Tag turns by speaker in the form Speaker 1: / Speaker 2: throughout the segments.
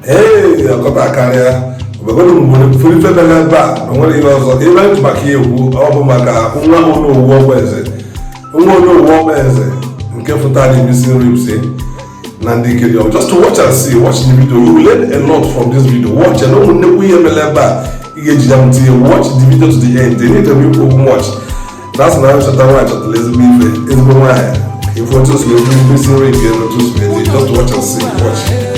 Speaker 1: Hey, I got a career. We're going to fully federal back. And what he was even back here, over my car, who won't know what was it. Who won't know what was it. And careful that missing ribs, Nandi Kelly. Just to watch and see, watch the video. You will learn a lot from this video. Watch and don't we have a back. Watch the video to the end. They need to be watch. That's now shut down watch at the lazy beef. It's going on. If you want to see missing ribs, just watch and see. Watch.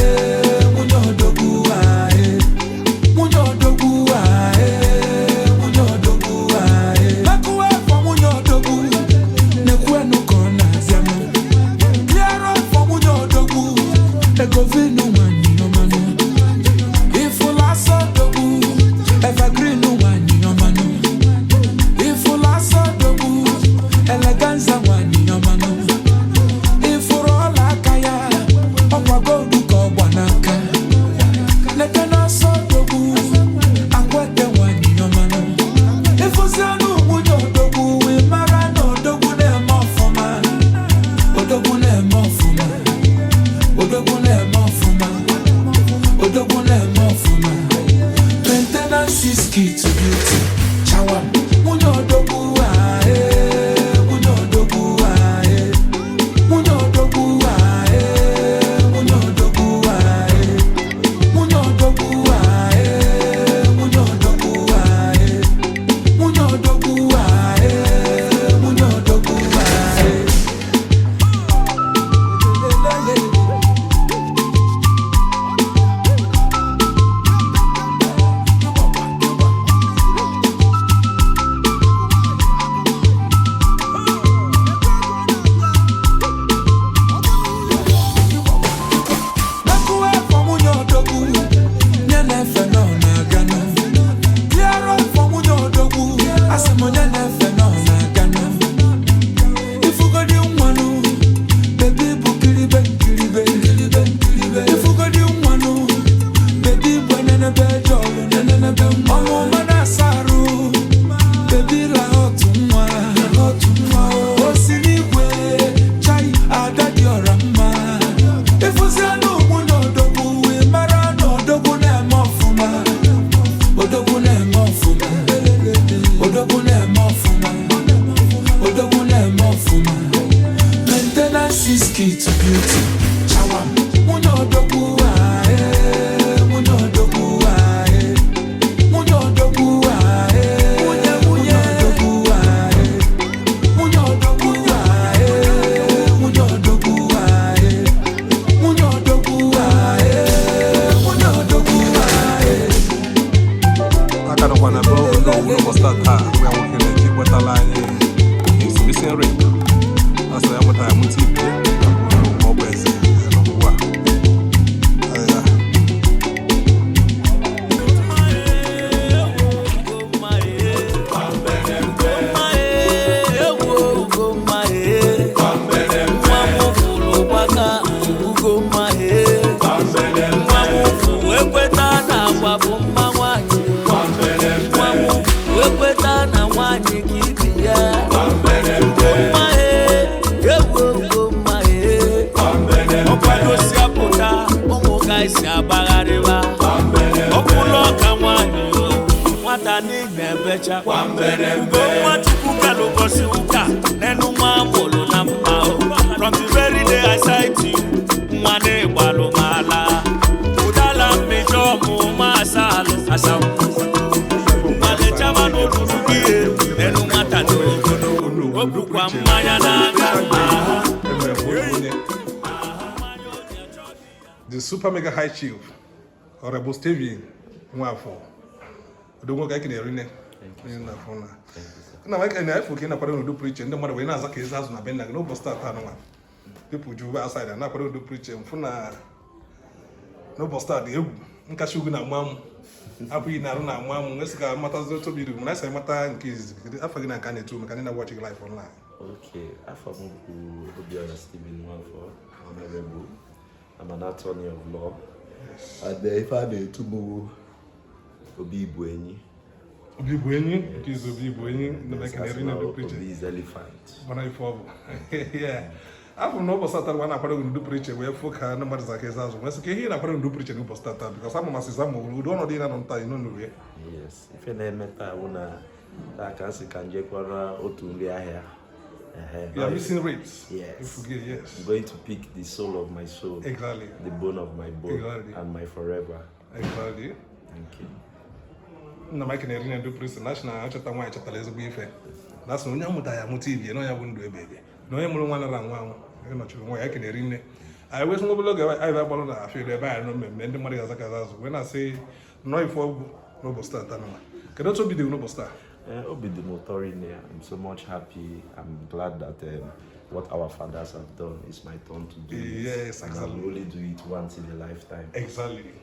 Speaker 2: From the very day I sight you, Mane Walomala, Udala Major Mumasa, Asam, Malechama no Rubi, Enumata no Obrukwa Mayana.
Speaker 1: The Super Mega High Chief, Honorable Stevie Mwafo. Don't go in the arena. Na wake na ifu kina kwado do preach ndo mara wena zaka izazu na benda no bosta ta no people ju outside na kwado do preach mfuna no bosta de egu nka shugu na mam apu ina ru na mam ngesika mata zo to bidu na sai mata nkiz afa gina kan etu me kan na watch live online.
Speaker 3: Okay, afa mo ku Obiora Stephen Nwafo, honorable. I'm an attorney of law. Yes. And if I dey tubu Obi Buenyi.
Speaker 1: Obi Buenyi, it is Obi Buenyi, the
Speaker 3: yes,
Speaker 1: arena do preach.
Speaker 3: Obi is elephant.
Speaker 1: Yeah.
Speaker 4: afọ na ụbọchị atọ gwa na-akwado gị n'udu preacher wee fụ ka ndị mmadụ zaka eze azụ nwesị ka ihe na-akwado n'udu preacher n'ụbọchị atọ because ama masị za ma ụdị ọnọdụ na nọ nta ino nụrụ ya.
Speaker 3: Yes, ife na-eme taa bụ na taa ka nsị ka njekwara otu nri ahịa.
Speaker 4: You are missing ribs.
Speaker 3: Yes.
Speaker 4: You forget, yes.
Speaker 3: I'm going to pick the soul of my soul.
Speaker 4: Exactly.
Speaker 3: The bone of my bone.
Speaker 4: Exactly.
Speaker 3: And my forever.
Speaker 4: Exactly.
Speaker 3: Thank you.
Speaker 4: Nna Mike na-eri na ndu priest national achọta nwaanyị chọtara ezigbo ife. That's onye amụta ya amụta ibi na onye bụ ndụ ebe na onye mụrụ nwa nara nwa anwụ ị nọchiri nwa ya ka na-eri nne anyị wee sị obere oge anyị agbalụ na afọ ebe anyị nọ mmemme ndị mmadụ ga-aza kaza azụ wee na-asị nọọ ife ọgwụ n'ụbọchị taa nwa kedu otu obi dị n'ụbọchị taa?
Speaker 3: Obi dị m ụtọ rinne. I'm so much happy. I'm glad that what our fathers have done is my turn to do it.
Speaker 4: Yes,
Speaker 3: and
Speaker 4: exactly.
Speaker 3: I'll only do it once in a lifetime.
Speaker 4: Exactly.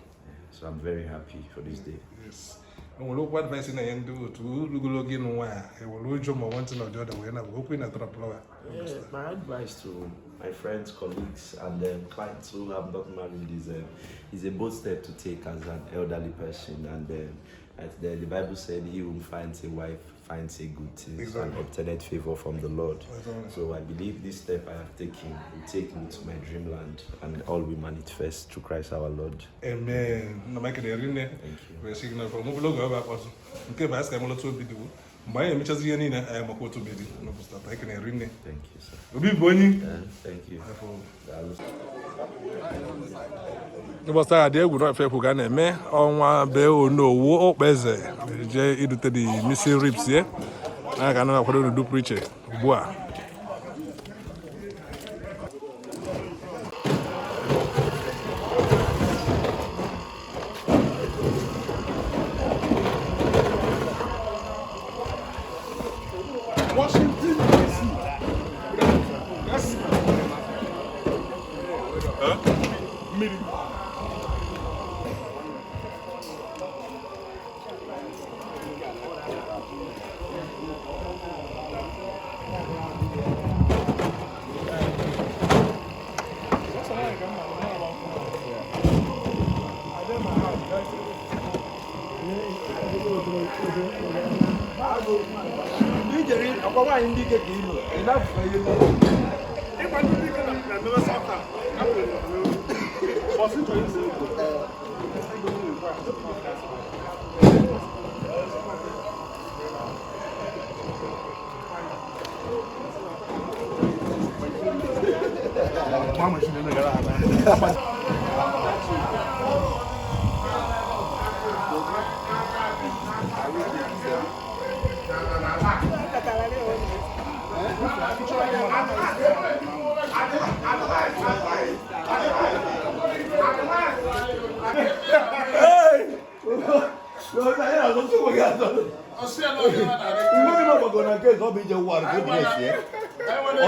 Speaker 3: So I'm very happy for this day.
Speaker 4: Yes. Nwere okwu advice na ya ndị otu rugolo gị n'ụwa ya ewere ụjọ ma one thing or the other wee na okwu na trapụla.
Speaker 3: My advice to my friends, colleagues, and clients who have not married is a bold step to take as an elderly person. And the Bible said, "He who finds a wife finds a good thing and obtained favor from the Lord." So I believe this step I have taken will take me to my dreamland, and all will manifest through Christ our Lord.
Speaker 4: Amen. Na Mike na-eri nne. Wee sị gị na from obere oge ọ ga-akpọtụ nke bụ asị ka anyị otu obi dị mgbe anyị emechazi ihe niile anyị makwa otu obi dị n'ụbọchị taa anyị na-eri nne.
Speaker 3: Thank you, sir.
Speaker 4: Obi bụ onye.
Speaker 3: Thank you.
Speaker 4: N'ụbọchị taa dị egwu n'ofe ekwu ga na-eme ọnwa bee onowu okpeze je idute the missing ribs ye na ga na akwado n'udu preacher ugbu a. Washington DC. Yes. Meeting.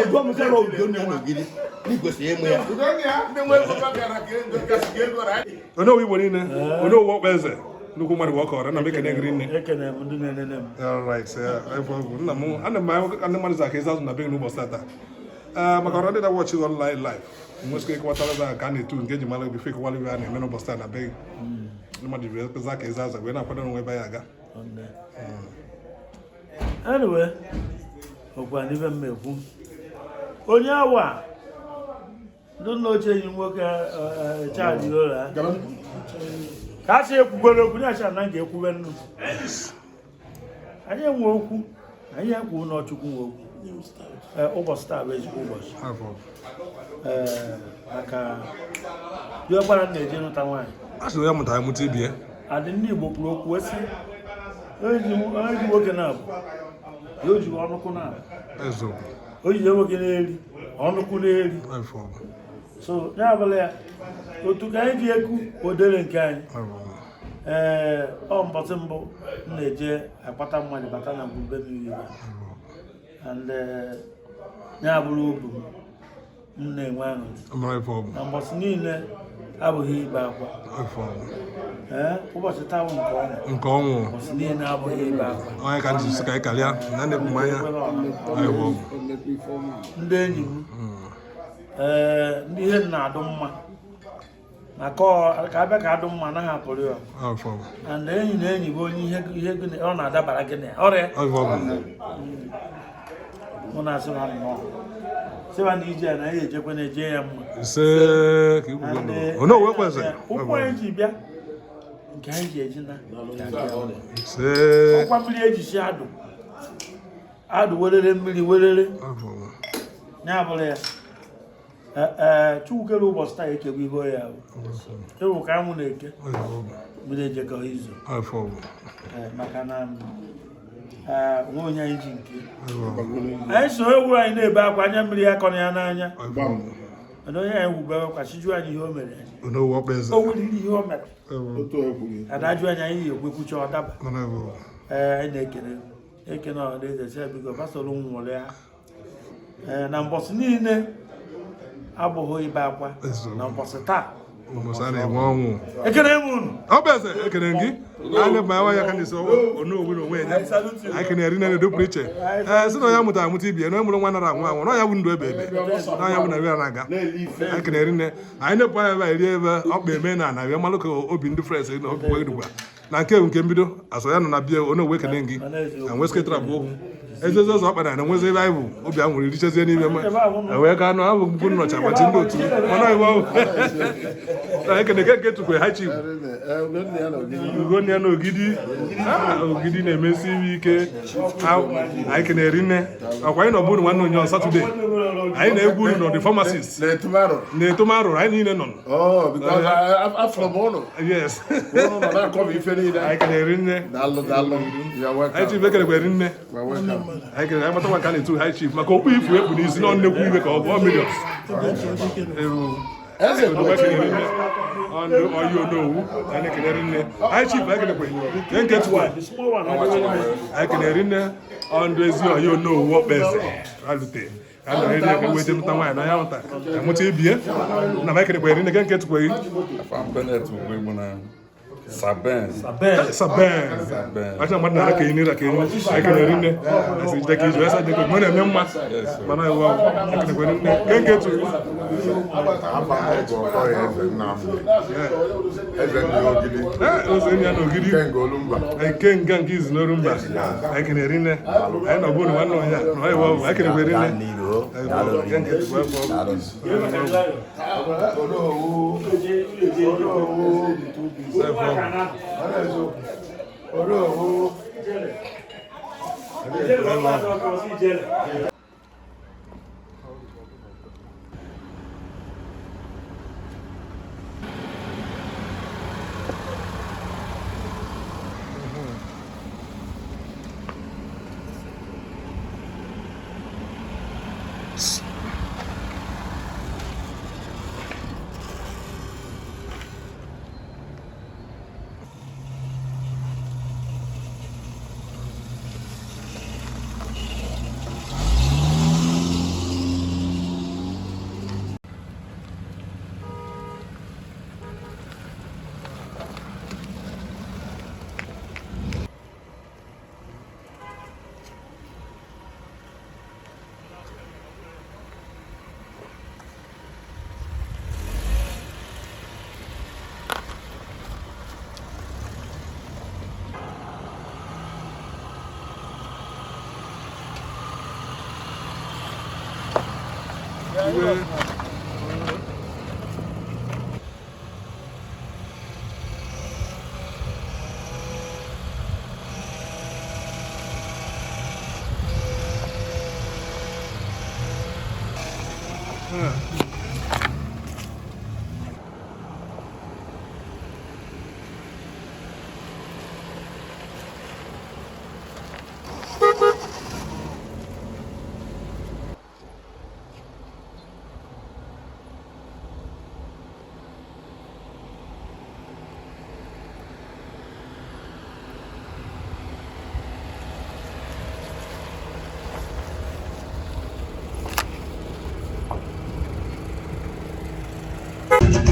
Speaker 5: ọjọ́ mi sẹ́rọ̀ òjò ní ọ̀nà ògiri ní ìgbésẹ̀ yẹn mú ya.
Speaker 4: Onye owu Igbo niile, onye owu okpeze nnukwu mmadụ bụ ọkọrọ na mekene gịrị nne. Alright, nna m ana m ndị mmadụ zaka eze azụ na be gị n'ụbọchị taa. Maka ọrụ ndị na-wọchị online live nwesịrị ịkọwatara za ka a na-etu nke eji mara bife ịkọwara ibe a na-eme n'ụbọchị taa na be gị. Ndị mmadụ jiri zaka eze azụ wee na-akwado n'onwe ebe ya aga.
Speaker 6: Anyway, ọkwa n'ibe m ekwu onye awa ndị nna ochie enyi nwoke chaji ụlọ ka a sị ekwugoro okwu na-acha na ga-ekwube nnu anyị enwe okwu anyị ekwu n'ọchukwu nwe okwu ụbọchị taa bụ ezigbo ụbọchị maka diọkpara na-eje nụta nwaanyị
Speaker 4: a sị ya mụta ya mụta ibie
Speaker 6: adị ndị Igbo kwuru okwu esi onye ji nwoke na-abụ ya o ji ọnụkwụ na-abụ o ji nwoke na-eri ọnụkwụ na-eri so ya abụla ya otu ka anyị ji ekwu odere nke anyị ọ mbọsị mbụ m na-eje akpata mmadụ bata na ngwube mmiri and ya bụrụ obu m na-enwe aṅụrị na mbọsị niile abụghị ibe akwa ụbọchị taa nke ọnwụ ụbọchị niile abụghị ibe akwa
Speaker 4: onye ka njisi ka anyị karịa na na-ekwu mmanya
Speaker 6: ndị enyi m ndị ihe na-adụ mma maka ka abịa ka adụ mma anaghị apụrụ ya and enyi na enyi bụ onye ihe ọ na-adabara gị na ọrịa mụ na-asị na nnọọ Sewa ni ije na ye je kwene je ya mma.
Speaker 4: Se ki bu no we kwese.
Speaker 6: Ukwu eji bịa. Nke anyị ji eji na.
Speaker 4: Se
Speaker 6: Ọkwa mmiri eji si adụ. Adụ welere mmiri welere. Nya bụrụ ya. Chukwu ụbọchị taa ekegbu ihe ya. Ewu ka amụ na-eke. Mmiri ejekọ izu. Maka na nwa onye anyị ji nke. Anyị so ewu anyị na-ebe akwa anya mmiri ya kọrọ ya n'anya. Mana onye anyị wube akwa chiju anyị ihe o mere anyị. O nwere ihe o mere. Adajụ anyị ekwekwucha ọ daba. Anyị na-ekene ọhaneze si ebigo gbasoro nwụrụ ya. Na mbọsị niile abụghị ibe akwa na mbọsị taa. Ekene m unu.
Speaker 4: Ọ bụ eze ekene gị. Anyị ma ya ka nso ono owu onwe ya. Anyị kene eri na do preacher. Si na ya mụta ibi na mụrụ nwa nara anwụ na ya bụ ndụ ebe na ya bụ na ya na-aga. Anyị kene eri ne. Anyị na-epu anya eri ebe ọkpa eme na ya malụ ka obi ndị friends na obi wedugwa. Na nke mbido aso ya nọ na bia ono owu ekene gị. Anwe sketara bụ ohu. Ezozo ọkpara na nwezi ebe anyị bụ obi anwụrụ irichezie n'ime wee ka anụ ahụ bụ nnọcha gbachi ndị otu mana iwe ahụ na ekene nke tukwe ha chi Ugonna na Ogidi na-emesi iwe ike anyị kene eri nne akwa anyị nọ bụrụ nwanne onye on Saturday anyị na-egwu uru nọ the pharmacist na-etomarụ anyị niile nọ yes anyị kene eri nne anyị chi bekere eri nne anyị kere anyị matakwa ka na-etu high chief maka okpu ifu ekpu n'isi na nnekwu iwe ka ọ bụ millions ọndụ ọyị onowu anyị na-ekenere nne high chief anyị kenekwe nke tukwa anyị kenere nne ọndụ ezi ọyị onowu ọkpeze alute ka nọ eri eke wete mụta nwaanyị na ya mụta amụta ibie na anyị kenekwe eri nne nke tukwa gị
Speaker 7: Saben.
Speaker 4: Acha mmadụ na-aka enyi ra ka enyi aka na rinne asi jeki jo esa jeki mo na-eme mma mana iwa aka na kwere nne nke tu
Speaker 7: Aba ego ko eze Nnamdi. Eze ndị Ogidi.
Speaker 4: Oze ndị na Ogidi. Nke nga nke izu n'oru mba. Aka na rinne anyị nọ bụ nwanne onye na iwa aka na kwere nne. Nke tu kwa Thank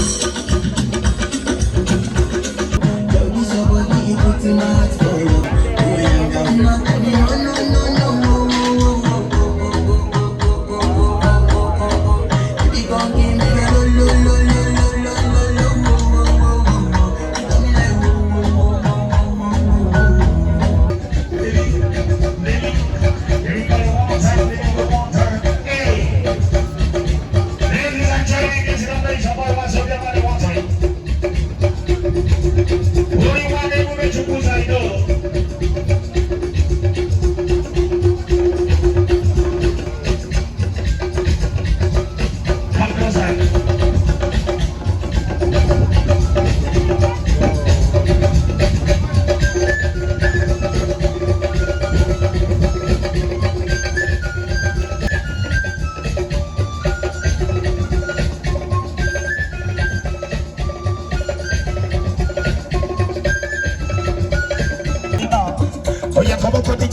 Speaker 4: you.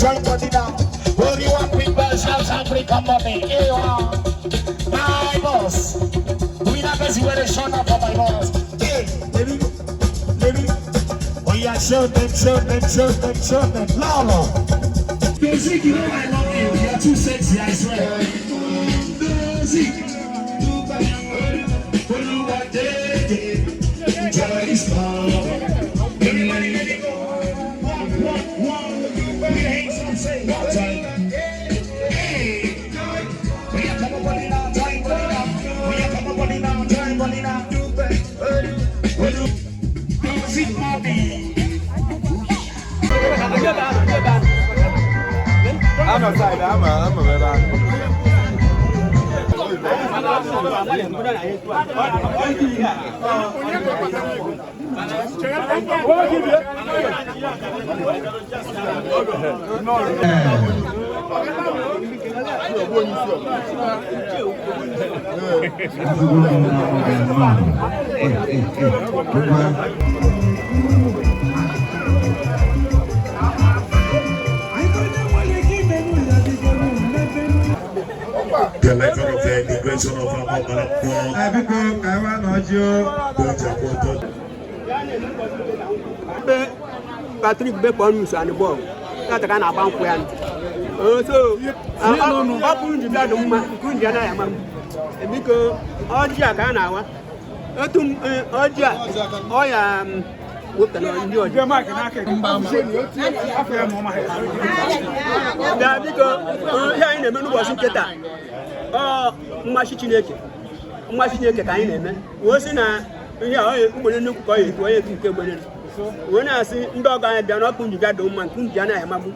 Speaker 8: join body now. Where you want people, South Africa money. Here you are. My boss. We not busy with the shut up for my boss. Hey, baby. Oh yeah, show them. Lala. Music, you know I love you. You're too sexy, I swear. Music. Everybody let it go. One. Let me hang some say one time. Hey. We are come up on it now, time for it now. We are come up on it now, time for it now. Music mommy.
Speaker 3: I'm outside. I'm a better.
Speaker 8: The level of the immigration of our
Speaker 9: Patrick Beponus and the ball. That's a kind of bank. So, I'm going to be the woman, Kundiana, because all Jackanawa, when I see dog, I don't open you got the woman, Kundiana, Mabu.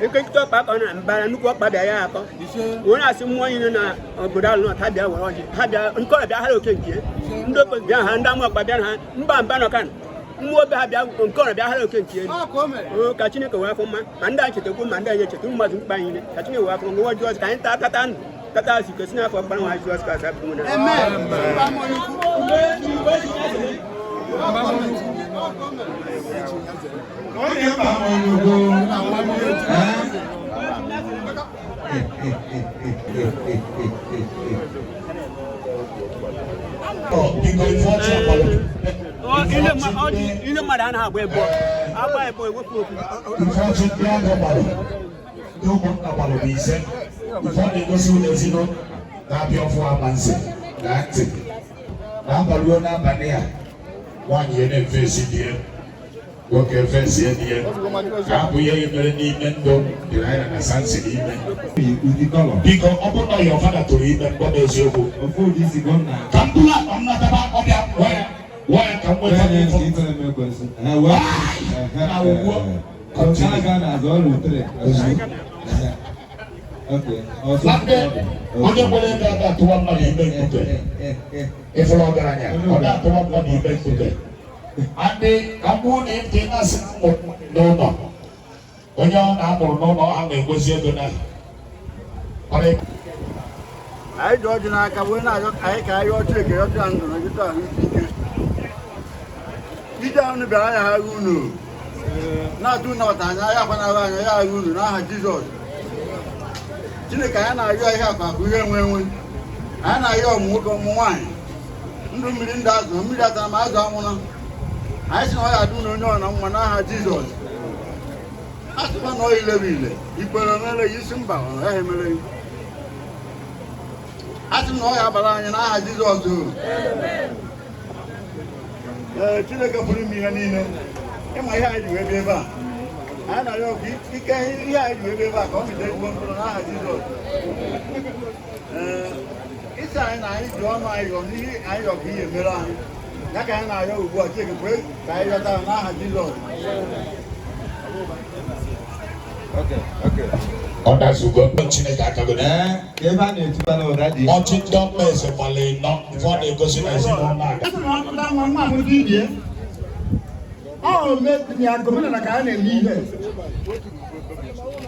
Speaker 9: You can talk back on and buy a new walk by the Ayako. When I see more in a good not had their watch, had their uncle Hello Kinky, look at their hand down by their hand, Banakan. More bad uncle Hello Kinky. Oh, catching it away from my and I took a woman that you too much buying it, catching away from what was kind of Tatan. That as you can snap for Panama, you ask us.
Speaker 8: One year and face here. Work a face here. Can't we hear any mendo? The line and the sun city. Because open your father to read and what is your book. Come to that, I'm not about where come with okay. That to one money if we're not going to that to one money today. And the Kamun in Tinas no. When you're not I'm a question.
Speaker 6: I don't know. I can't take your tongue. You down the guy, I know. Not do not, I have an eye, I Jesus. Chineke ya na-arịọ ihe akwa bụ ihe nwe a na-arịọ ọmụgwọ ụmụ nwaanyị ndụ mmiri ndị azụ mmiri atara ma azụ anwụna anyị sị na ọ ya adụ na onye ọ na nwa n'aha Jizọs asịkwa na ọ ilere ile ikpere mere ya isi mba ọ ya emere ya asị na ọ ya abara anyị n'aha Jizọs Chineke pụrụ ime ihe niile ịma ihe anyị ji wee bịa ebe a I know you can hear you back on the Jesus. It's I draw my own I of be a Milan. That can I know what take a break. I got Jesus. Okay. On that you go continue that watching doctors and Malay not before they go see as you oh, make me a governor like I need it. Okay,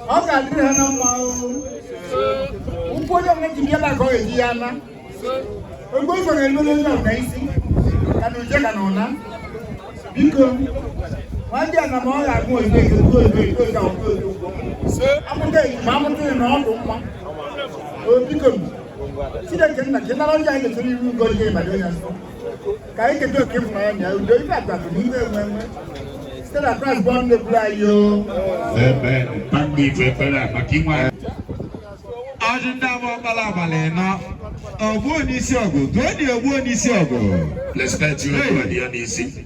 Speaker 6: I didn't know. Who put on the Diana go in Diana? I'm going for a little bit of Nancy. Can you check on that? Because
Speaker 8: One day, I'm all I'm going to go. Sir, I'm going to Mamma and all. Oh, because see that general guy is really good game. I don't I can do a game for him. I will do that. Still, I press one to play you.
Speaker 10: Respect you, Anisi.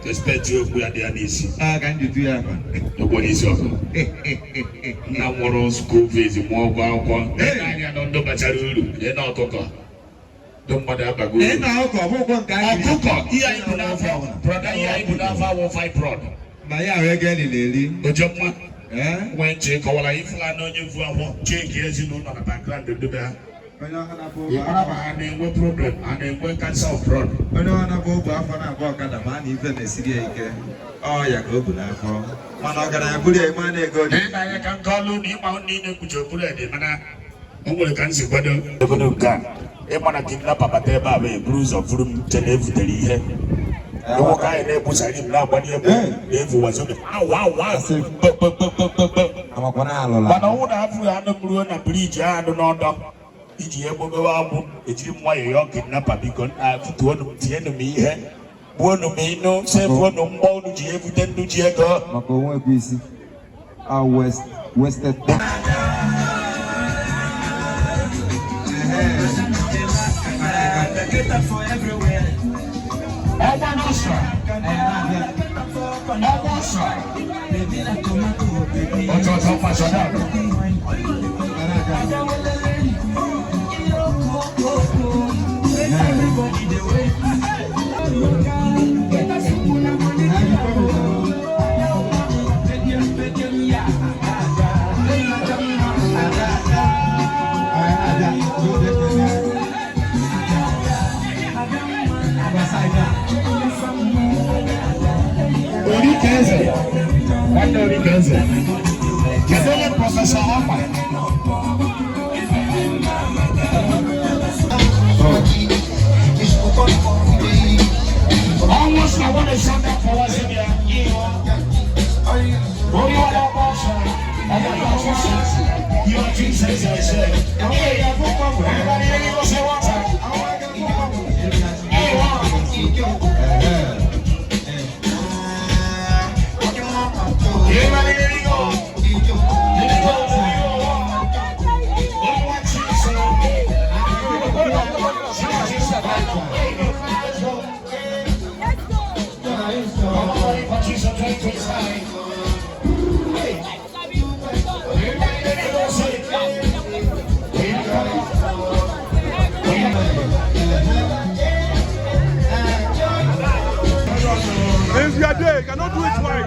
Speaker 10: Respect you, Anisi. Can you do that? What is your now? What on school fees? More about I don't know about you. You're not cocoa. Don't matter about good. Now, cocoa. Here in Bunafa, brother, here in Bunafa, will fight prod. My regularly, the job when check all I if I know you for check years, you know, on the background to do that. And what problem and what can solve problem. I don't want to go back on a walk at the man, even a city. Oh, yeah, go to that for. I'm going to put a money go. Then I can call you only to put your bullet in. I'm going to cancel whether you're going to come. I want to give up a table, bruise of room to live the year. I walk out and push him now, but you was on. Wow, but I would have to blue and a bridge. I don't know. Iji ebo go abu ejiri mwa yo kidnapper bikon afutu onu tie no mi he wonu mi no se wonu mbo onu ji evute ndu ji ego mako won ebisi wasted Professor almost I want to shout out for us in here. You are Jesus, I said. Everybody go say one time. Everybody go.
Speaker 4: If you are there, you cannot do it twice.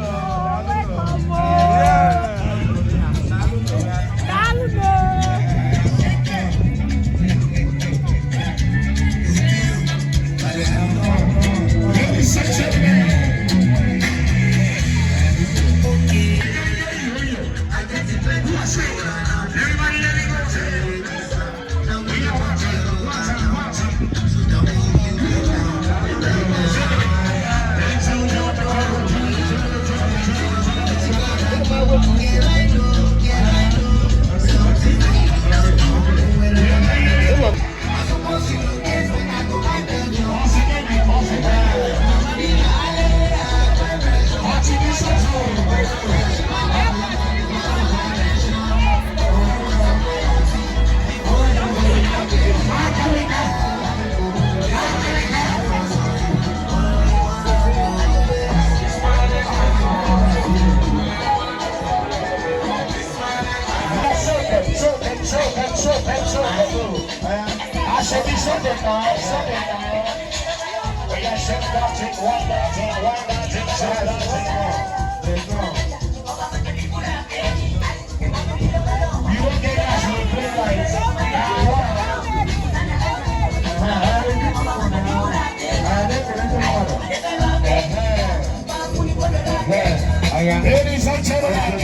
Speaker 10: Ladies and gentlemen,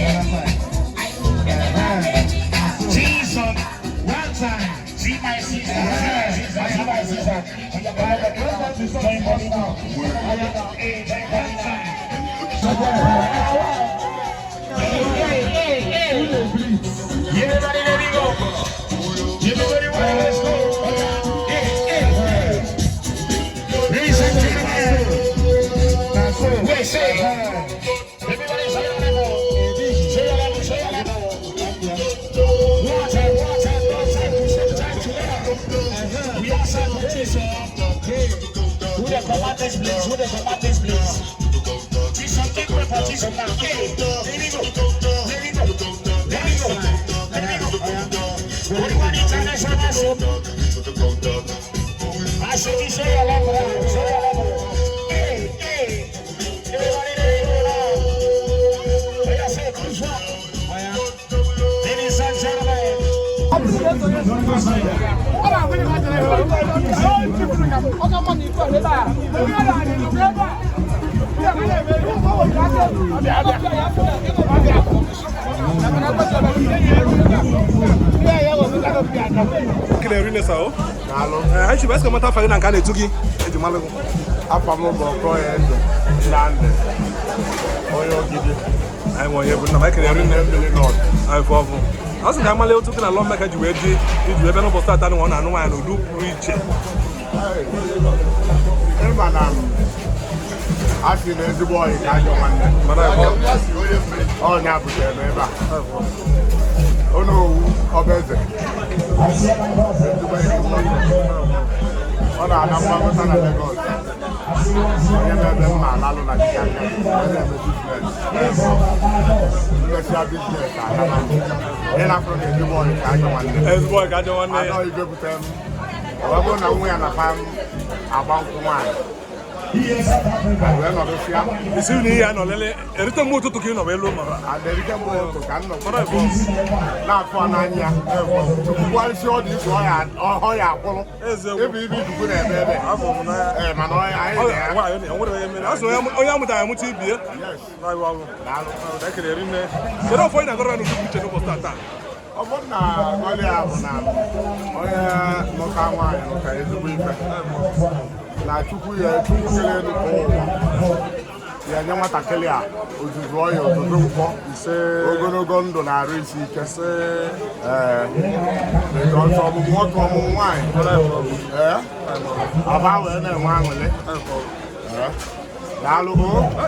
Speaker 10: Jesus, one time, see my sister, see my sister.
Speaker 8: Everybody let me go. Everybody let's go. Ladies and gentlemen. Wait, say. Everybody say your level. Say your level, say your level. Watch it. We are competition. Who the commanders, please? Who the commanders, please? Jason, take my position now. Let me go. Everyone international. I say we say your level. Hey. Everybody there now. Like I said, cruise one. Ladies and gentlemen.
Speaker 4: I was I'm a little talking along like you ready. Did you ever start and one and one do preach?
Speaker 7: I feel there's a boy in Kajo one. Oh, now, oh no, how better? Oh, I'm not going to go. I never been my lalo like that. Let's have business. Then I'm from the boy in Kajo one.
Speaker 4: As boy, Kajo one.
Speaker 7: I know you go with them. I'm going to win a farm about one.
Speaker 4: Isi ni ya no lele erite moto to kino welo ma
Speaker 7: aderike moto kan no na afọ n'anya wal show di so ya akpolo ebi dugu na ebe afọ mu na ma no ya ai
Speaker 4: wa yo ni onwere ya mere aso onye amuta ya muti bie na wa wo da kere rinne kero fo ina goro no dugu no postata
Speaker 7: obo na wale abu na oya no ka nwa ya no ka ezugbo ife na chukwu kele ya nye nwatakịrị a ozuzu ọya ozuzu nkwọ ogologo ndụ na-arụ isi ike ọsọ ọmụmụ nwoke ọmụmụ nwaanyị aba wee na-enwe aṅụrị daalụ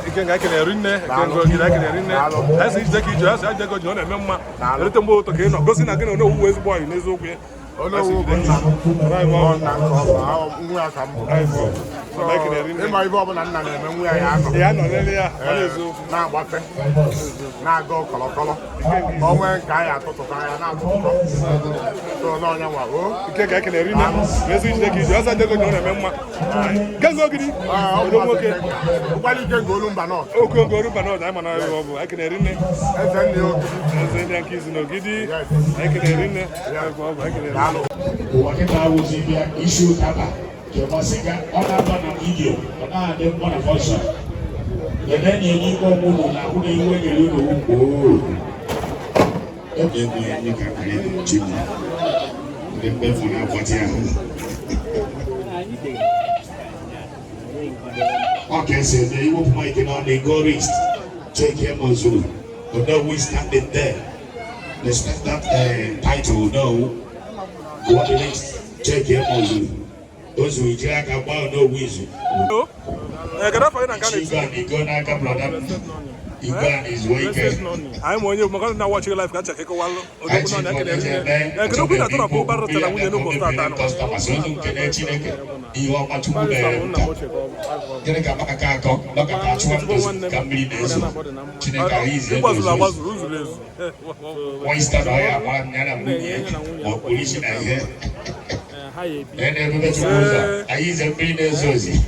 Speaker 4: ike nga ekele rinne kengo gida ekele rinne esi ije ka ije esi aje go jo na-eme mma erite mgbe ụtọ ka ị nọ gosi na gị na owu ezigbo ọyị n'eziokwu ya
Speaker 7: ịma ibe ọbụla nna na-eme nwa ya na-agbafe na-aga ọkọlọkọlọ o nwee nke anyị atụtụta ya na-atụtụtọ n'ọnya nwa
Speaker 4: ike ga ekele rinne ezi ije ka ije ọsa jego na-eme mma kengo ogidi nwoke
Speaker 7: ụgbali ike nke olumba nọt
Speaker 4: okongo olumba nọt anyị mana ọ bụ ekele rinne eze ndị nke izi n'ogidi ekele rinne
Speaker 10: ụwa kịta awụzi bịa isi ụtaba kemasịga ọ na-aba na vidiyo ọ na-adị mkpọ na fọsọ ebe na-enye ike ọmụmụ na ahụ na iwe nyere ụlọ ugbo ebe egwu ya nye ka kare chi m ndị mmefu na-akwati ahụ ọ ga-ese ebe iwepụ maịkị na ọ na-ego rist check him on Zoom but no we standing there respect that title no what the next check him on Zoom those who check about no wizu
Speaker 4: gara fa ina kana
Speaker 10: ci go na ka brother Ivan is wicked.
Speaker 4: I'm when you magana na watch your life ka check ko wallo o do no na kele e ko ku na to na bo barro tala munye no ko sta ta no
Speaker 10: pastor kene chineke iwa matubu kene ka maka ko baka ta chuwa ka mbili nezo chineke hizi Oyster ya ma nyana munye o polisi na ye ene bebe chuza aize mbili nezo zi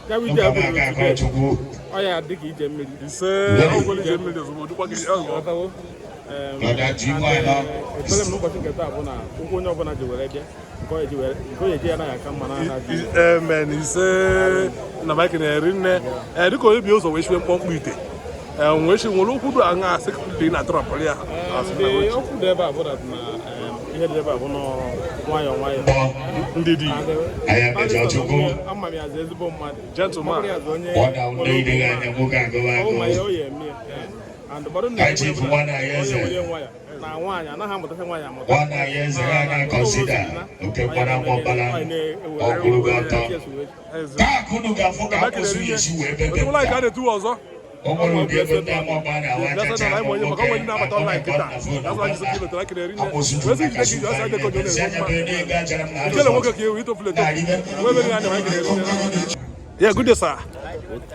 Speaker 10: ka chuku
Speaker 4: oya dịka ije mmiri ise ogolo ije mmiri ozugbo dịkwa gị ọtawo ekpere m n'ụbọchị nke taa bụ na ụkwụ onye ọbụla ji were bịa nke onye ji ya naghị aka mma n'aha amen ise na maịkị na-eri nne dịka onye bi ụzọ wee chiwe mkpọmkpọ ite wee chi nwere okwu dị aṅa asị dị na trọpụrụ ya okwu dị ebe a bụ na ihe dị ebe a bụ Ndidi. Gentleman. Yeah, good day, sir.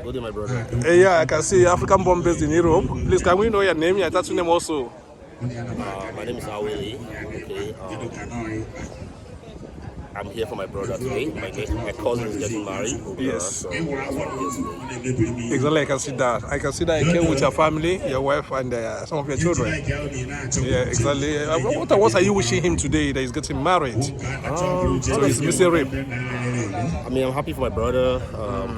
Speaker 11: Good day, my brother.
Speaker 4: Yeah, I can see African born based in Europe. Please, can we know your name? Your tattoo name also.
Speaker 11: My name is Awele. Okay. I'm here for my brother today. My cousin is getting married.
Speaker 4: Yes.
Speaker 11: So that's why I'm here today.
Speaker 4: Exactly, I can see that. I can see that you came with your family, your wife, and some of your children. Yeah, exactly. What are you wishing him today that he's getting married? So he's missing rape.
Speaker 11: I mean, I'm happy for my brother.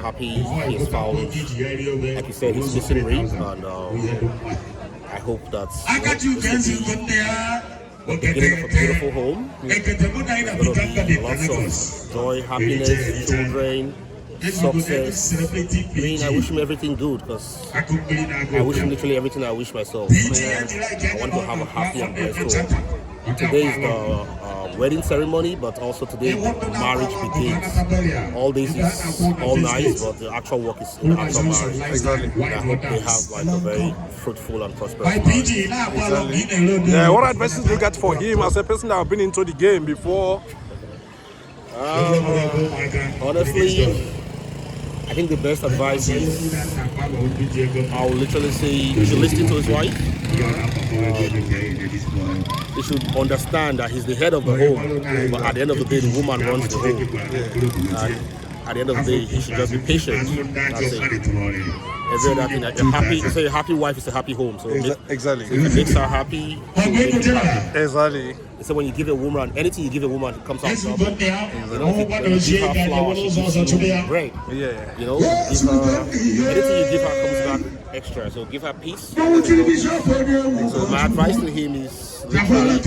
Speaker 11: Happy he has found, like you said, he's missing rape, and I hope that's the beginning of a beautiful home. It's going to be lots of joy, happiness, children, success. I mean, I wish him everything good because I wish him literally everything I wish myself. I want to have a happy and blessed home. Today is the wedding ceremony, but also today marriage begins. All this is all nice, but the actual work is the actual marriage.
Speaker 4: Exactly.
Speaker 11: And I hope they have like a very fruitful and prosperous marriage.
Speaker 4: Exactly. Yeah, what advice do you get for him as a person that has been into the game before?
Speaker 11: Honestly, I think the best advice is I will literally say he should listen to his wife. He should understand that he's the head of the home, but at the end of the day, the woman runs the home. And at the end of the day, he should just be patient. That's it. Every other thing, a happy wife is a happy home. So
Speaker 4: exactly.
Speaker 11: If it makes her happy, it makes you happy.
Speaker 4: Exactly.
Speaker 11: So when you give a woman, anything you give a woman comes out double. You know, when you give her flowers, she gives you bread.
Speaker 4: Yeah.
Speaker 11: You know, give her, anything you give her comes back extra. So give her peace. So my advice to him is literally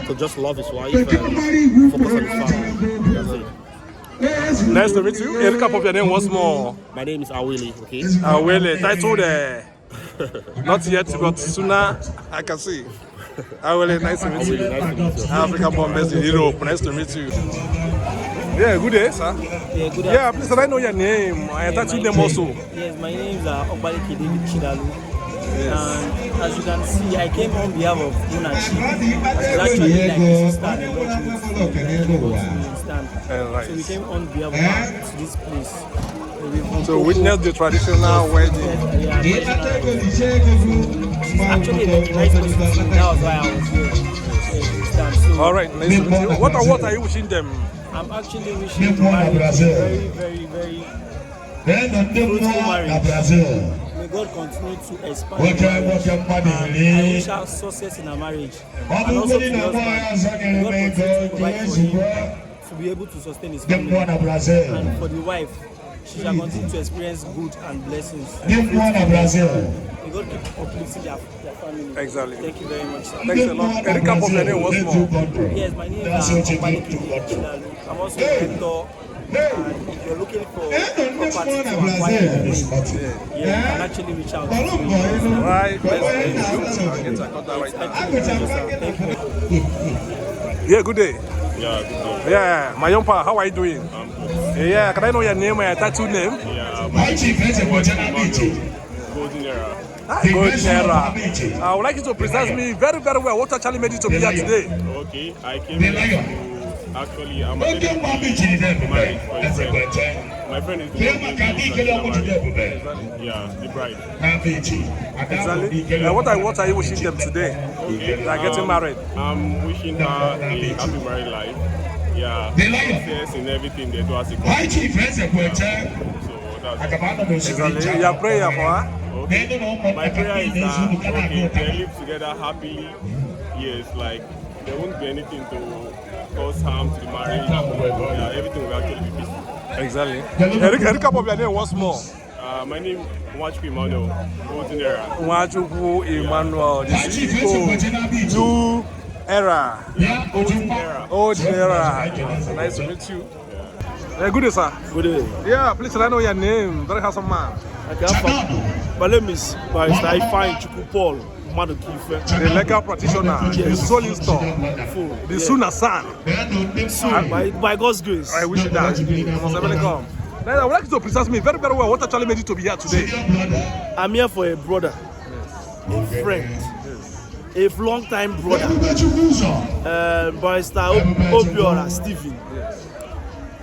Speaker 11: to just love his wife and focus on his family. That's it.
Speaker 4: Nice to meet you. A recap of your name once more.
Speaker 11: My name is Awele, okay?
Speaker 4: Awele, title there. Not yet, but sooner I can see. Awele, nice to meet you.
Speaker 11: Nice to meet you.
Speaker 4: African born based in Europe. Nice to meet you. Yeah, good day, sir.
Speaker 12: Yeah, good day.
Speaker 4: Yeah, please, can I know your name? I tattoo name also.
Speaker 12: Yes, my name is Obaleke David Chidalu. Yes. And as you can see, I came on behalf of Munachi. It's actually like a sister and a lot
Speaker 4: Right.
Speaker 12: So we came on behalf of her to this place.
Speaker 4: So witness the traditional wedding.
Speaker 12: Yeah, actually a nice person. That was why I was here. So,
Speaker 4: all right, nice to meet you. What are you wishing them?
Speaker 12: I'm actually wishing to marry very, very, very fruitful marriage. May God continue to expand I wish her success in her marriage. And also to the husband, may God continue to provide for him to be able to sustain his family. And for the wife, she shall continue to experience good and blessings. May God keep uplifting their family.
Speaker 4: Exactly.
Speaker 12: Thank you very much, sir.
Speaker 4: Thanks a lot. A recap of your name once more.
Speaker 12: Yes, my name is Obaleke Chidalu. I'm also a mentor. And if you're looking for property to acquire, you can actually reach out to me.
Speaker 4: Right, let's Thank you. Yeah, good day.
Speaker 13: Yeah, good day.
Speaker 4: Yeah, my young pa, how are you doing?
Speaker 13: I'm good.
Speaker 4: Yeah, can I know your name and your tattoo name?
Speaker 13: Yeah, my name is Golden Era.
Speaker 4: Golden Era. I would like you to present me very, very well. What actually made you to be here today?
Speaker 13: Okay, I came here to actually, I'm attending the marriage for a friend. My friend is the one married. Yeah, the bride.
Speaker 4: Exactly. What are you wishing them today?
Speaker 13: Okay,
Speaker 4: they are getting married.
Speaker 13: I'm wishing her a happy married life. Yeah, success in everything they do as a couple. So that's
Speaker 4: exactly. Your prayer for her?
Speaker 13: Okay. My prayer is that okay, they live together happily. Yes, like there won't be anything to cause harm to the marriage. Yeah, everything will actually be peaceful.
Speaker 4: Exactly. A recap of your name once more.
Speaker 13: My name is Nwachukwu Emmanuel. Golden Era.
Speaker 4: Nwachukwu Emmanuel. The CEO. Era. Old Era. Nice to meet you. Good day, sir.
Speaker 6: Good day.
Speaker 4: Yeah, please let me know your name. Very handsome man.
Speaker 6: My name is Barrister Ifeanyi Chukwu Paul Madukife.
Speaker 4: The legal practitioner, the solicitor, the Suna-san.
Speaker 6: By God's grace.
Speaker 4: I wish you that. You must have come. Now, I would like you to present me very, very well what actually made you to be here today.
Speaker 6: I'm here for a brother, a friend, a long-time brother, Barrister Obiora Stephen.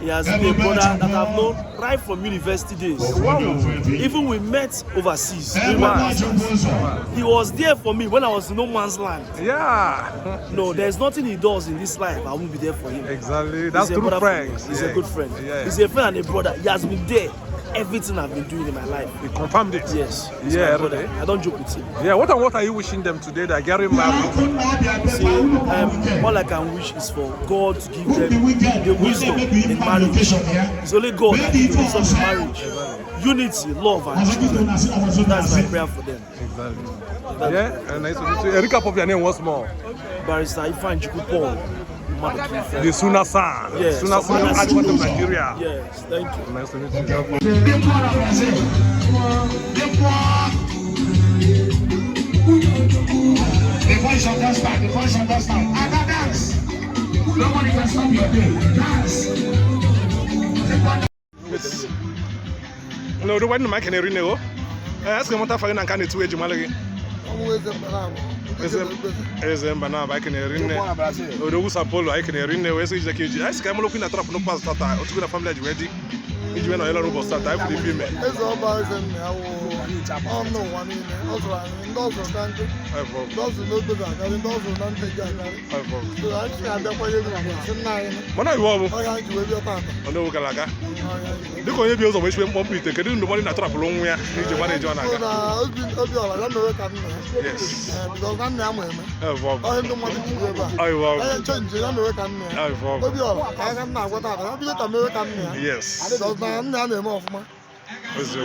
Speaker 6: He has been a brother that I've known right from university days. Wow. Even we met overseas. He was there for me when I was in no man's land.
Speaker 4: Yeah.
Speaker 6: No, there's nothing he does in this life I won't be there for him.
Speaker 4: Exactly. That's true friends.
Speaker 6: He's a good friend. Yeah. He's a friend and a brother. He has been there. Everything I've been doing in my life.
Speaker 4: He confirmed it.
Speaker 6: Yes.
Speaker 4: Yeah.
Speaker 6: I don't joke with him.
Speaker 4: Yeah. What are you wishing them today that are getting married?
Speaker 6: See, all I can wish is for God to give them the wisdom in marriage. It's only God that gives the wisdom in marriage. Unity, love, and children. That's my prayer for them.
Speaker 4: Exactly. Yeah. Nice to meet you. A recap of your name once more.
Speaker 6: Barrister Ifeanyi Chukwu Paul.
Speaker 4: The Suna-san.
Speaker 6: Yes.
Speaker 4: Suna-san Advocate of Nigeria.
Speaker 6: Yes, thank you.
Speaker 4: Nice to meet you.
Speaker 8: The voice of that start, the voice of that start. I got dance. Nobody can stop your day. Dance.
Speaker 4: No, the one mic can read now. Ask him what I find and can it wage Malagi. Eze mbana ba ikene rinne odogu sapolo ikene rinne wese ije keji ai sika mo lokina trap no pass tata otugo na family ajwedi ije na yelo robo start ai for the film
Speaker 14: eze oba eze na wo no one in also ndozo tante ndozo no do ga ga ndozo na nte ga ga so ai sika da kwa yego na sinna yin
Speaker 4: mana iwo bo
Speaker 14: aga ji we bi ota
Speaker 4: ono kala ga diko onye bi ozo mo iswe mpompo ite kedu ndo mo na trap lo nwa ya ije mara ije na ga
Speaker 14: obi ola ga mewe ka nna
Speaker 4: yes
Speaker 14: because na nna amwe me
Speaker 4: oh
Speaker 14: ndo mo di go ba
Speaker 4: oh wow
Speaker 14: eh change na mewe ka nna obi ola aga nna agwata na bi ka mewe ka nna
Speaker 4: yes
Speaker 14: because na nna na eme ofuma
Speaker 4: ozo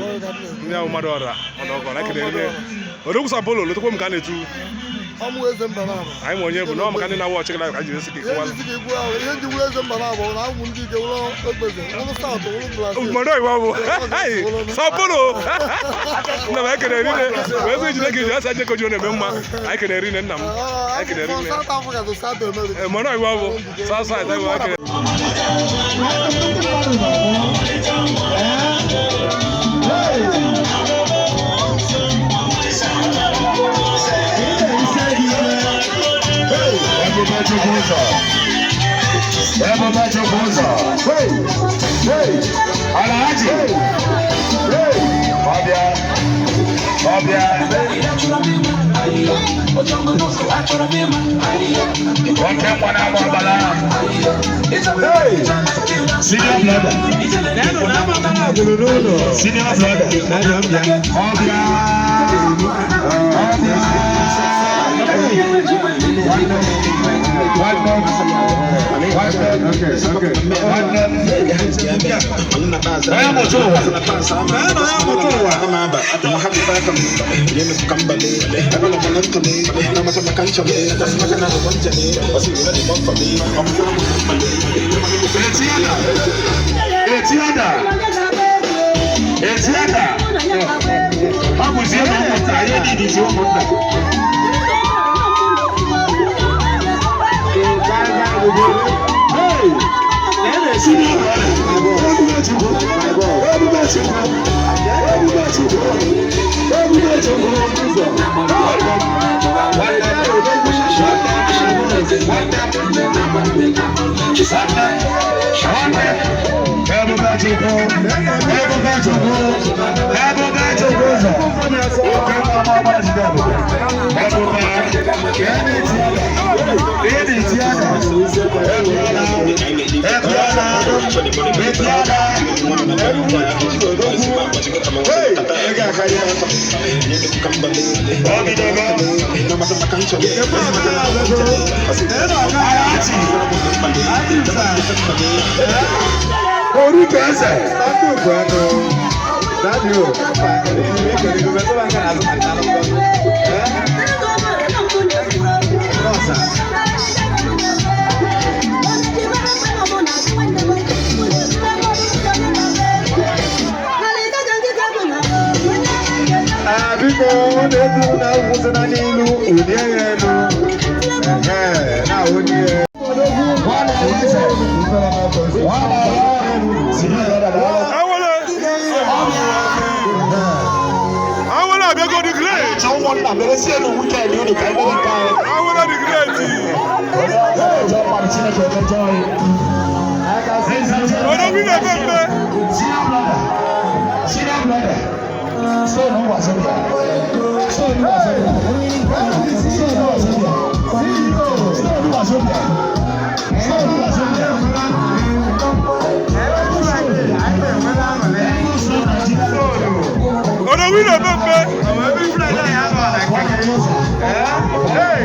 Speaker 4: nya o madora ono ko like de odogu sapolo lo to ko mka na etu
Speaker 14: omu eze mba na aba
Speaker 4: ai mo onye bu no mka na watch ka ka jiri sike kwala
Speaker 14: ihe ji wu eze mba na aba na amu ndi ge wo egbeze wo start wo blast
Speaker 4: mo do iwa bo sapolo na ba kere ri ne we so jide ke ja sa je ko jo na me mma ai kere ri ne nnam ai kere ri ne
Speaker 14: South Africa to start America
Speaker 4: mo do iwa bo sa sa dai wa kere
Speaker 8: Everybody goes on. Hey, Alhaji. Hey, Fabia. Hey, senior brother. Senior brother. biko na-edu na ugwu na n'ilu onye ya elu na onye
Speaker 4: I wanna be go the great. I wanna be see no weekend you the kind of guy. I wanna the great. Odo bi na bembe. Sina brother. So no was it. So no was it. So no was it. So no was it. So no was Odo bi na bembe. Every Friday I have like hey.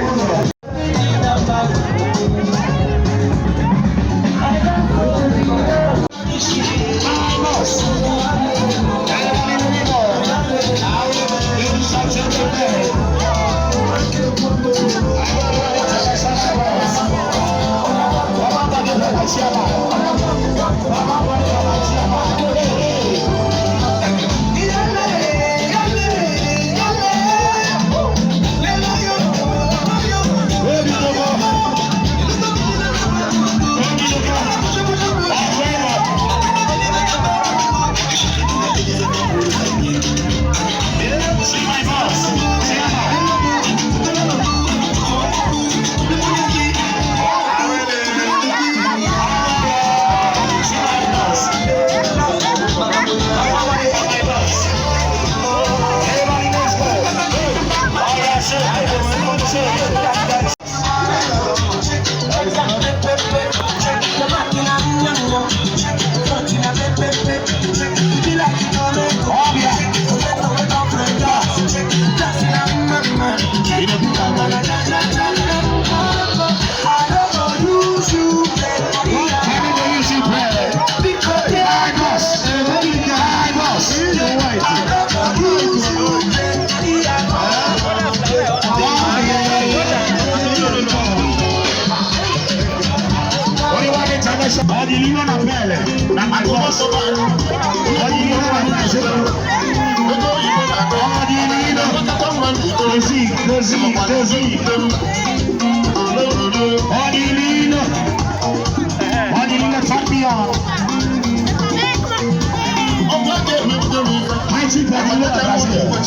Speaker 8: Odilino na pele, na magoso ba. Odilino na pele. Odilino champion. Mighty Padilla Brazil.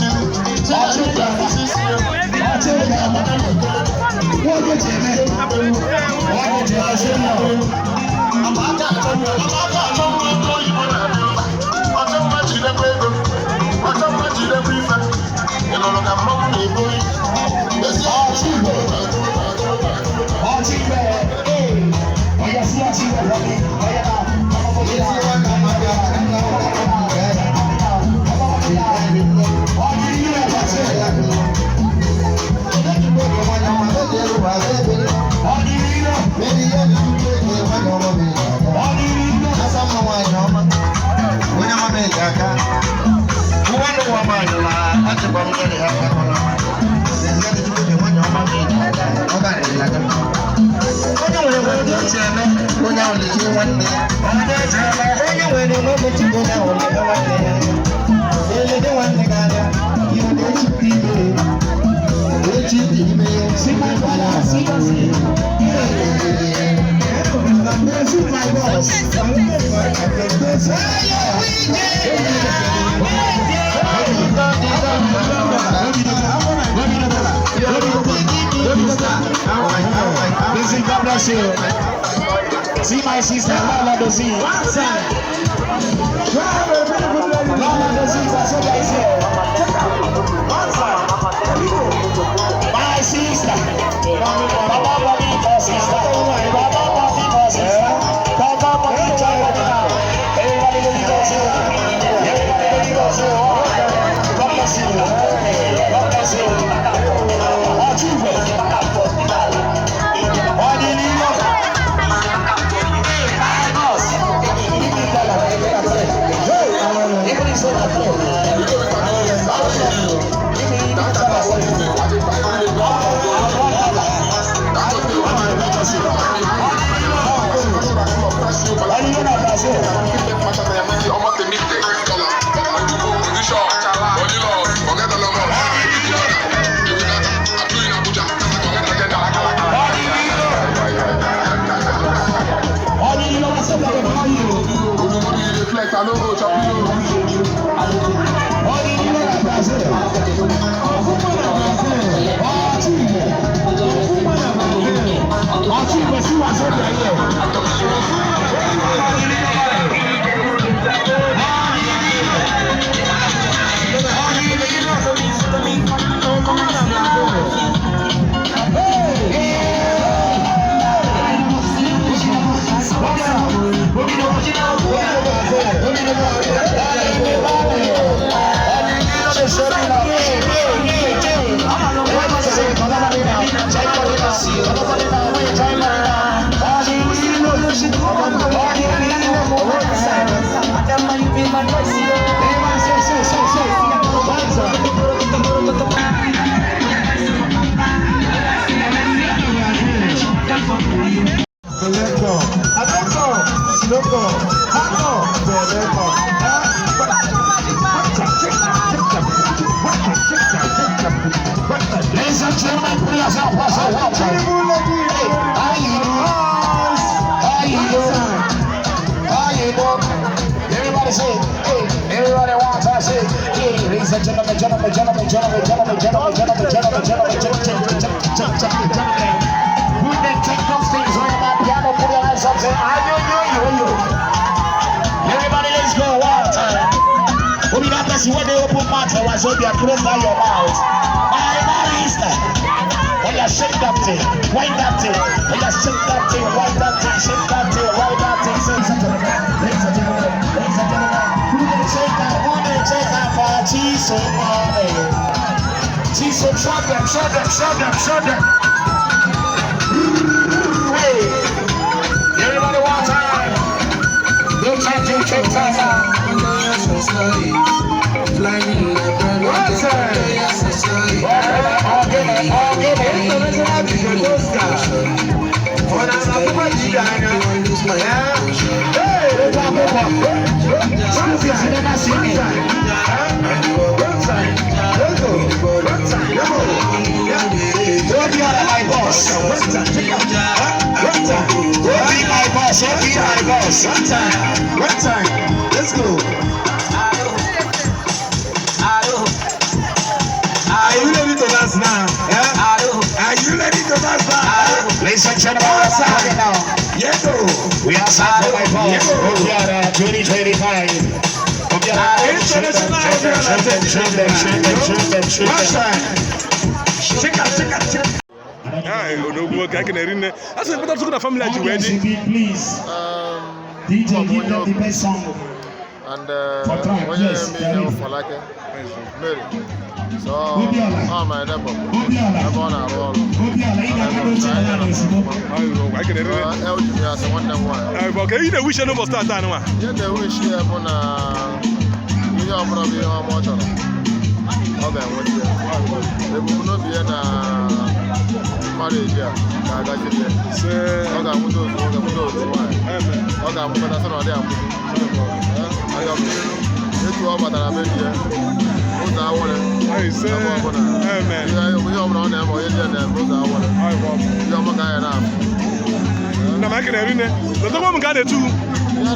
Speaker 8: God bless you. See my sister, Lala Dozie. Lala Dozie, that's what I say. My sister. Baba Bonita sister. Baba Bonita sister. Baba Bonita sister. Everybody goes you. Everybody goes you. God bless you. God bless you. What you want?
Speaker 15: Forget the
Speaker 8: Everybody say, hey, everybody wants to say, hey, ladies and gentlemen. Who then take those things right about piano, put your hands up, say, you. Everybody, let's go one time. We'll be that person when they open mouth, I was hope you close down your mouth. When you shake that thing, wind that thing. When you shake that thing, wind that thing, shake that thing, wind that thing. Ladies and gentlemen, who they take that for Chiso money? Chiso, show them. Hey, everybody one time. Don't try to take time. One time. Let's go. Are you ready to dance now? Are you ready to dance now? Ladies and gentlemen, yes, we are outside for my boss. 2025.
Speaker 14: DJ, give them the best song. And when you for like it, Mary. So, all my neighbor, everyone are all.
Speaker 4: Okay, you wish no start now.
Speaker 14: You the wish you have on you are probably on water. Okay, what you they will not be in marriage here. I got you there. Okay, I'm going to do it. Okay, I'm going to do it. I am here to over that I made here. Who's our one? I say, amen. We are on them or Indian, who's our one? I want you. I'm a guy enough.
Speaker 4: I'm making a ring. The woman got it too. Yeah.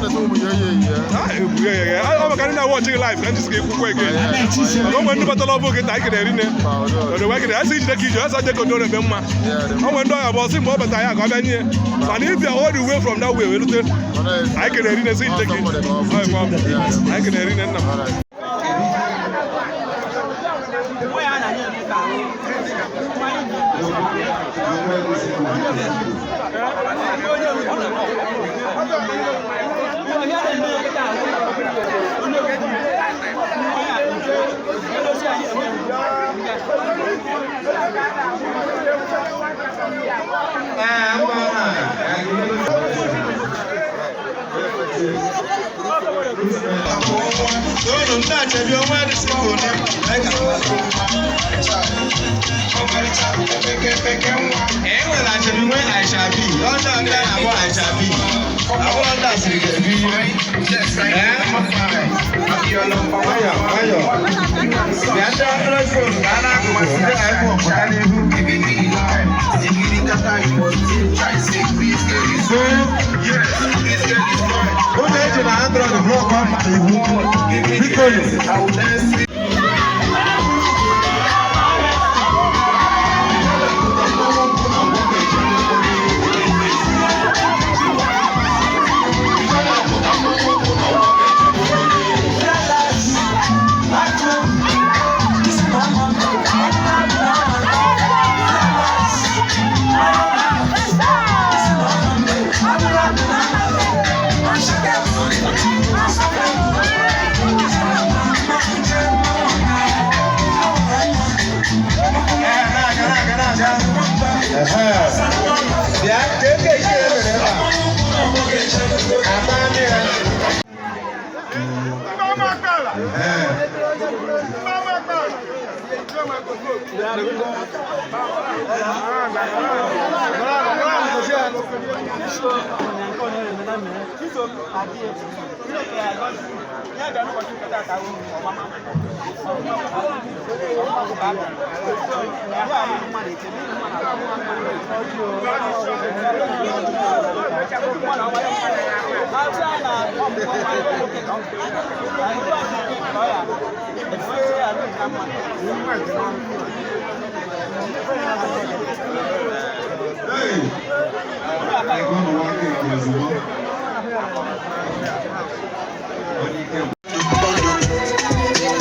Speaker 4: I'm going to watch it live. I just get quick. I don't want to battle over it. I can hear it. The way I see the kids, I take control of them. I went to about him, but I got any. And if you're all the way from that way, I can hear it. I can hear it.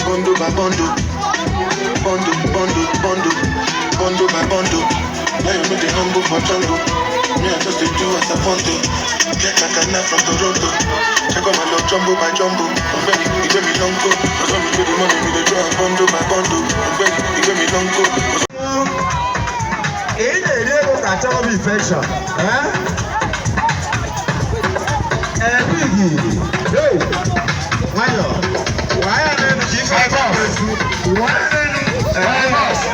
Speaker 15: Bondo by bondo, bondo by bondo. Now you know the humble for jungle. Me I just do as I want to. Get like a knife from Toronto. Check out my love jumbo by jumbo. I'm ready, you give me long go. Cause when we do the money, we dey draw bondo by bondo. I'm ready, you give me long go.
Speaker 16: Èyí lè rí èrò kàtàkùn bí infection. Bíìgì, wáyọ̀, wáyà lẹ́nu kì í fẹ́ bọ́ọ̀sì. Wáyà lẹ́nu bọ́ọ̀sì.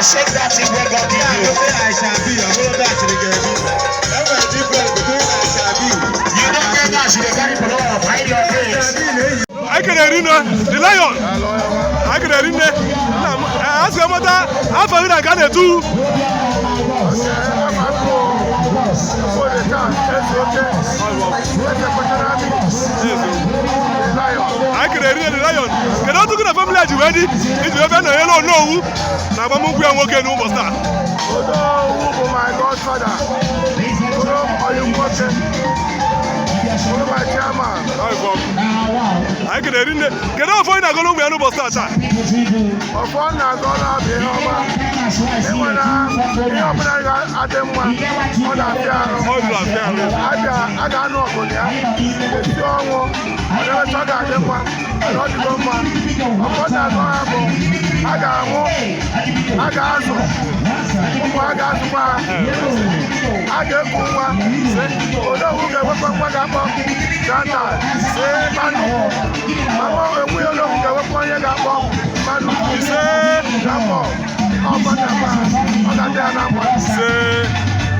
Speaker 8: Shake that thing where God give you. I shall be. I'm going back to the game. That's the difference between I shall be. You don't get that. You got it below. Hide your face.
Speaker 4: I can arena the lion. I can arena. Ask your mother. How far I got it too? I can arena the lion. Can I do the family as you ready? If you ever know, hello, no. Now I'm working no more star.
Speaker 7: Oh my godfather. Are you working? My chairman.
Speaker 4: I can arena. Can I find a go no more star?
Speaker 7: Of one I gonna be home.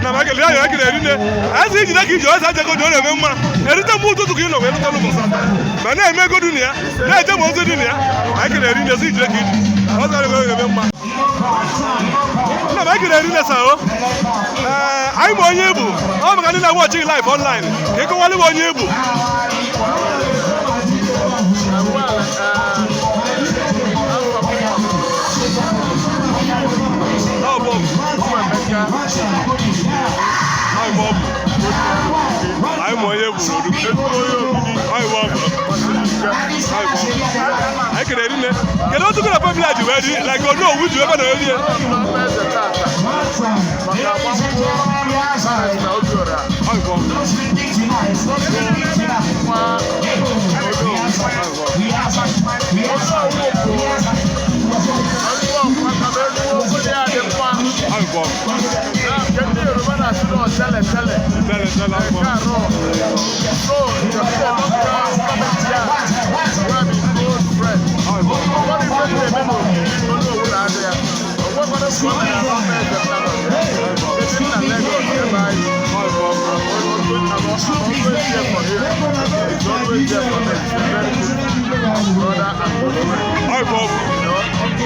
Speaker 4: na ma kele ya kele rine asi jide ki jo sa je ko do le me ma erite mu tutu ki no we luto lu bosa ma na eme go dunia na je mo zo dunia ma kele rine si jide ki o sa le me ma na ma kele rine sa o ai mo onye bu o ma ka ni na watch live online ke ko wale onye bu I'm more able to I can edit it. Get out to the public ready, like you know, would you ever know it?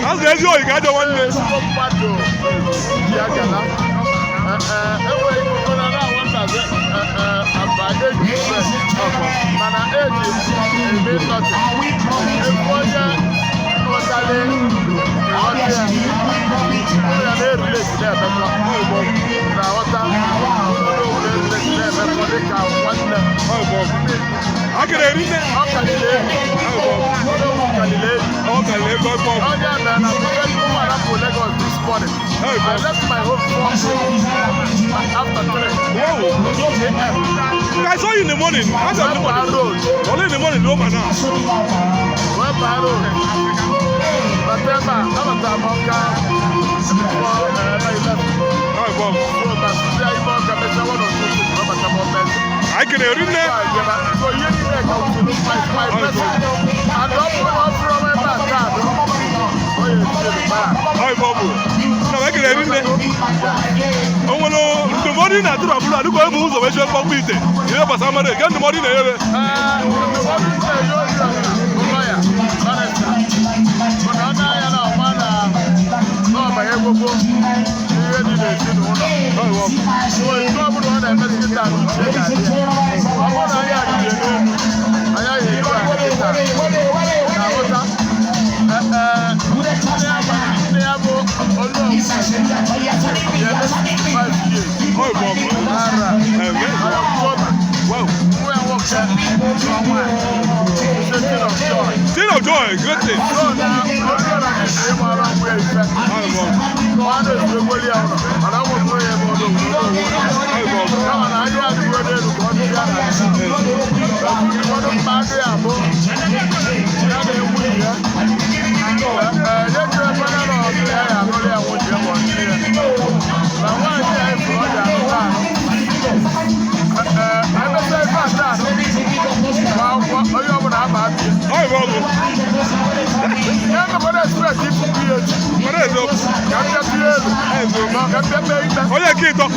Speaker 4: That's the issue. You got the one day. I can edit it. I left my home after 3 a.m. I saw you in the morning. Only in the morning, no man. I can hear it now. I can hear it now. The morning I do a look over who's a way to come with it. You know, but somebody get the morning. Still of joy, good thing. Olha aqui, então.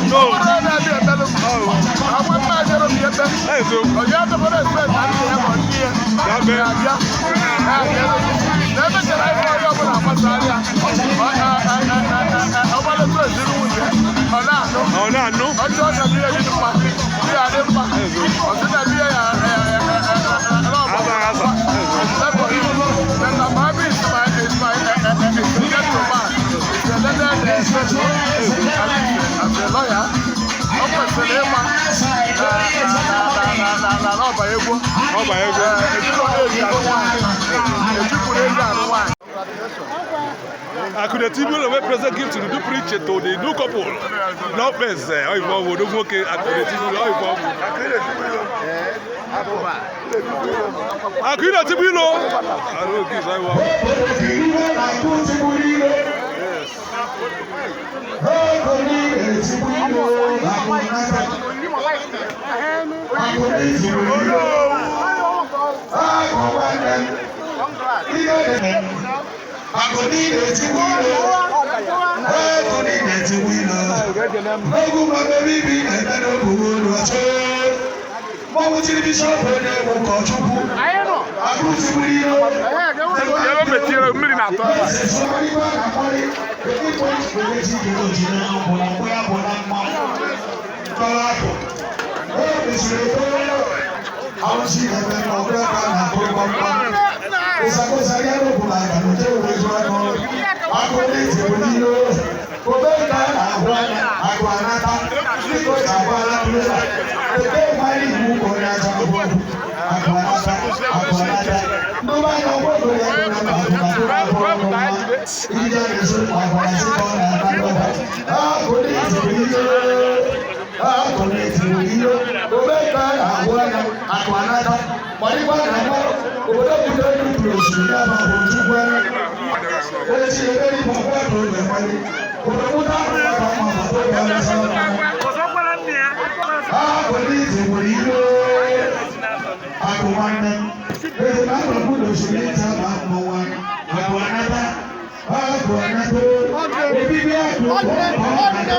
Speaker 4: I could have TV a present gift to the new preacher to the new couple. No best. I would have okay. I could have TV. I could have TV. I don't give I want.
Speaker 16: N'ogun ma bẹ̀rẹ̀ ibi ẹ̀dá ló kù wọ́n lọ ṣe. Wọ́n mú tí bíṣọ́ọ̀bù ẹ̀dá ẹ̀wọ̀n kọ̀ Chukwu. Àbúrò ti wúri yọ.
Speaker 7: Yẹ́wọ́ bẹ̀tì rẹ̀ mmiri na-atọ ebe a.
Speaker 16: Àwọn sì ń bẹ ọgbẹ́ ká nà kó gbọ́ngbọ́. Ìṣàkóso ayé ló kù láyà ló dé òwe tó ẹ̀kọ́. Akọ́lé ìdìbò nílò. Kò bẹ́ẹ̀ ká àwọn àgbà anáta. Nígbà ìjàmbá alábúlé. Èdè ìparí ìlú kò ní ajá ọgbọ́n. Àgbà anáta. Àgbà anáta. Ló bá yọ owó ìlú yẹn ló ń bá àgbà anáta. Ìjọba ìṣòro àgbà àti bọ́ọ̀lù àgbà. Akọ́lé ìdìbò nílò. Akọ́lé ìdìbò nílò. Kò bẹ́ẹ̀ ká àwọn àgbà anáta. Mọ̀lẹ́gbà nàmọ́ òbòdó kúndé ní ìpìlẹ̀sì ní àbá òjúgbọ́ ẹ̀. Ó lè ṣe eré ìbọn fún ẹ̀kọ́ ìgbẹ̀ wọlé. Òbòdó dáhùn ọ̀pọ̀ ọmọ àbọ̀ ìgbà sọ́wọ́. Akọ́lé ìdìbò nílò. Àgbà anáta. Èdè máa ń lọ kúndé oṣù ní ìta máa ń mọ wọn. Àgbà anáta. Àgbà anáta. Ebi bí àgbà anáta.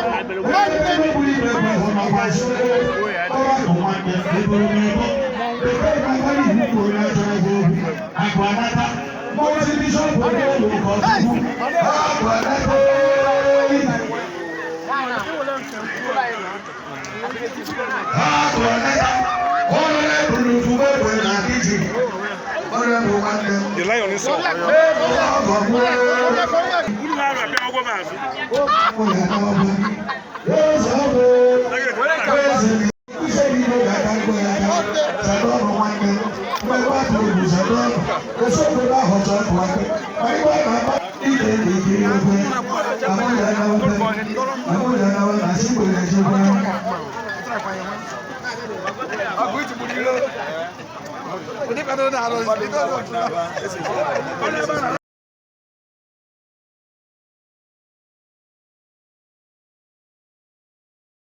Speaker 16: Aguanata, most of these people
Speaker 4: The lion is so.
Speaker 16: Aku